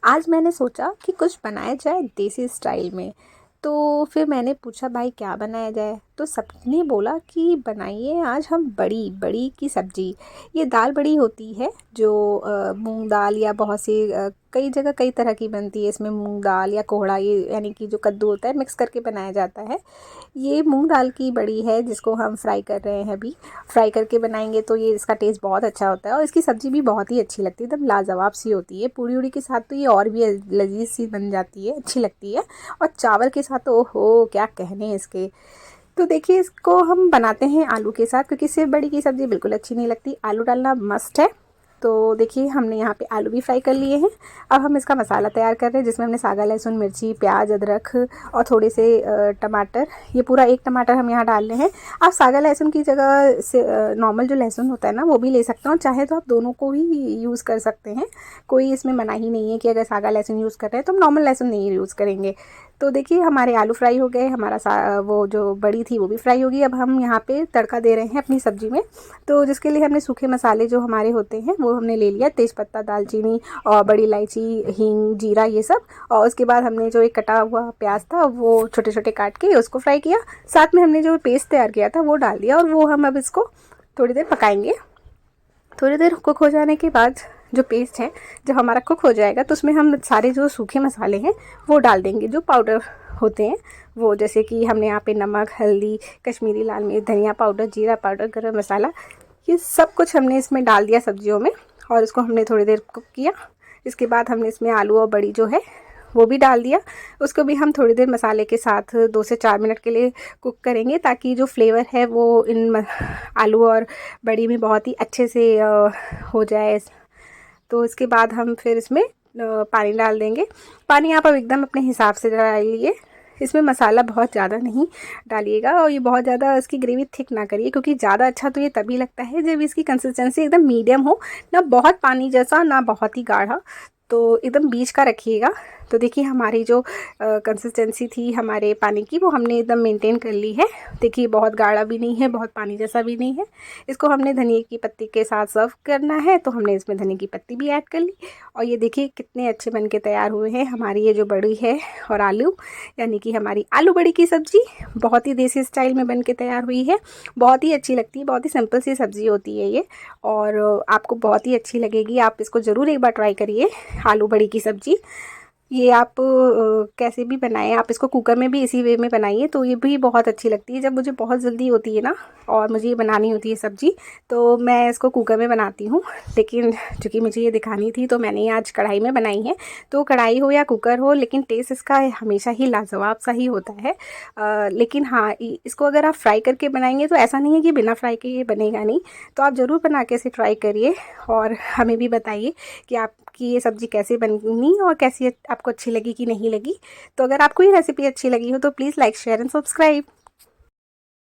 आज मैंने सोचा कि कुछ बनाया जाए देसी स्टाइल में। तो फिर मैंने पूछा भाई क्या बनाया जाए, तो सबने बोला कि बनाइए आज हम बड़ी बड़ी की सब्ज़ी। ये दाल बड़ी होती है जो मूंग दाल या बहुत सी कई जगह कई तरह की बनती है। इसमें मूंग दाल या कोहड़ा, ये यानी कि जो कद्दू होता है, मिक्स करके बनाया जाता है। ये मूंग दाल की बड़ी है जिसको हम फ्राई कर रहे हैं अभी। फ्राई करके बनाएंगे तो ये इसका टेस्ट बहुत अच्छा होता है और इसकी सब्ज़ी भी बहुत ही अच्छी लगती है, एकदम लाजवाब सी होती है। पूड़ी उड़ी के साथ तो ये और भी लजीज सी बन जाती है, अच्छी लगती है। और चावल के साथ तो ओहो क्या कहने हैं इसके। तो देखिए इसको हम बनाते हैं आलू के साथ, क्योंकि सिर्फ बड़ी की सब्ज़ी बिल्कुल अच्छी नहीं लगती, आलू डालना मस्ट है। तो देखिए हमने यहाँ पे आलू भी फ्राई कर लिए हैं। अब हम इसका मसाला तैयार कर रहे हैं, जिसमें हमने सागा, लहसुन, मिर्ची, प्याज, अदरक और थोड़े से टमाटर, ये पूरा एक टमाटर हम यहाँ डाल रहे हैं। आप सागा लहसुन की जगह से नॉर्मल जो लहसुन होता है ना, वो भी ले सकते हो, चाहे तो आप दोनों को ही यूज़ कर सकते हैं। कोई इसमें मनाही नहीं है कि अगर सागा लहसुन यूज़ कर रहे हैं तो हम नॉर्मल लहसुन नहीं यूज़ करेंगे। तो देखिए हमारे आलू फ्राई हो गए, हमारा वो जो बड़ी थी वो भी फ्राई होगी। अब हम यहाँ पे तड़का दे रहे हैं अपनी सब्ज़ी में। तो जिसके लिए हमने सूखे मसाले जो हमारे होते हैं वो हमने ले लिया, तेज़पत्ता, दालचीनी और बड़ी इलायची, हींग, जीरा, ये सब। और उसके बाद हमने जो एक कटा हुआ प्याज था वो छोटे छोटे काट के उसको फ्राई किया। साथ में हमने जो पेस्ट तैयार किया था वो डाल दिया और वो हम अब इसको थोड़ी देर पकाएंगे। थोड़ी देर कुक हो जाने के बाद जो पेस्ट है, जब हमारा कुक हो जाएगा तो उसमें हम सारे जो सूखे मसाले हैं वो डाल देंगे, जो पाउडर होते हैं वो, जैसे कि हमने यहाँ पे नमक, हल्दी, कश्मीरी लाल मिर्च, धनिया पाउडर, जीरा पाउडर, गरम मसाला, ये सब कुछ हमने इसमें डाल दिया सब्जियों में और इसको हमने थोड़ी देर कुक किया। इसके बाद हमने इसमें आलू और बड़ी जो है वो भी डाल दिया। उसको भी हम थोड़ी देर मसाले के साथ 2 से 4 मिनट के लिए कुक करेंगे, ताकि जो फ्लेवर है वो इन आलू और बड़ी में बहुत ही अच्छे से हो जाए। तो इसके बाद हम फिर इसमें पानी डाल देंगे। पानी आप अब एकदम अपने हिसाब से डालिए। इसमें मसाला बहुत ज़्यादा नहीं डालिएगा और ये बहुत ज़्यादा इसकी ग्रेवी थिक ना करिए, क्योंकि ज़्यादा अच्छा तो ये तभी लगता है जब इसकी कंसिस्टेंसी एकदम मीडियम हो, ना बहुत पानी जैसा ना बहुत ही गाढ़ा, तो एकदम बीच का रखिएगा। तो देखिए हमारी जो कंसिस्टेंसी थी हमारे पानी की वो हमने एकदम मेंटेन कर ली है। देखिए बहुत गाढ़ा भी नहीं है, बहुत पानी जैसा भी नहीं है। इसको हमने धनिया की पत्ती के साथ सर्व करना है, तो हमने इसमें धनिया की पत्ती भी ऐड कर ली। और ये देखिए कितने अच्छे बन के तैयार हुए हैं हमारी ये जो बड़ी है और आलू, यानी कि हमारी आलू बड़ी की सब्ज़ी बहुत ही देसी स्टाइल में बन के तैयार हुई है। बहुत ही अच्छी लगती है, बहुत ही सिंपल सी सब्ज़ी होती है ये, और आपको बहुत ही अच्छी लगेगी। आप इसको ज़रूर एक बार ट्राई करिए, आलू बड़ी की सब्ज़ी। ये आप कैसे भी बनाएं, आप इसको कुकर में भी इसी वे में बनाइए तो ये भी बहुत अच्छी लगती है। जब मुझे बहुत जल्दी होती है ना और मुझे ये बनानी होती है सब्ज़ी, तो मैं इसको कुकर में बनाती हूँ। लेकिन चूँकि मुझे ये दिखानी थी तो मैंने ये आज कढ़ाई में बनाई है। तो कढ़ाई हो या कुकर हो, लेकिन टेस्ट इसका हमेशा ही लाजवाब सा ही होता है। लेकिन हाँ, इसको अगर आप फ्राई करके बनाएंगे तो ऐसा नहीं है कि बिना फ्राई के ये बनेगा नहीं। तो आप ज़रूर बना के इसे ट्राई करिए और हमें भी बताइए कि आपकी ये सब्ज़ी कैसे बनी और कैसी आपको अच्छी लगी कि नहीं लगी। तो अगर आपको ये रेसिपी अच्छी लगी हो तो please like, share and subscribe.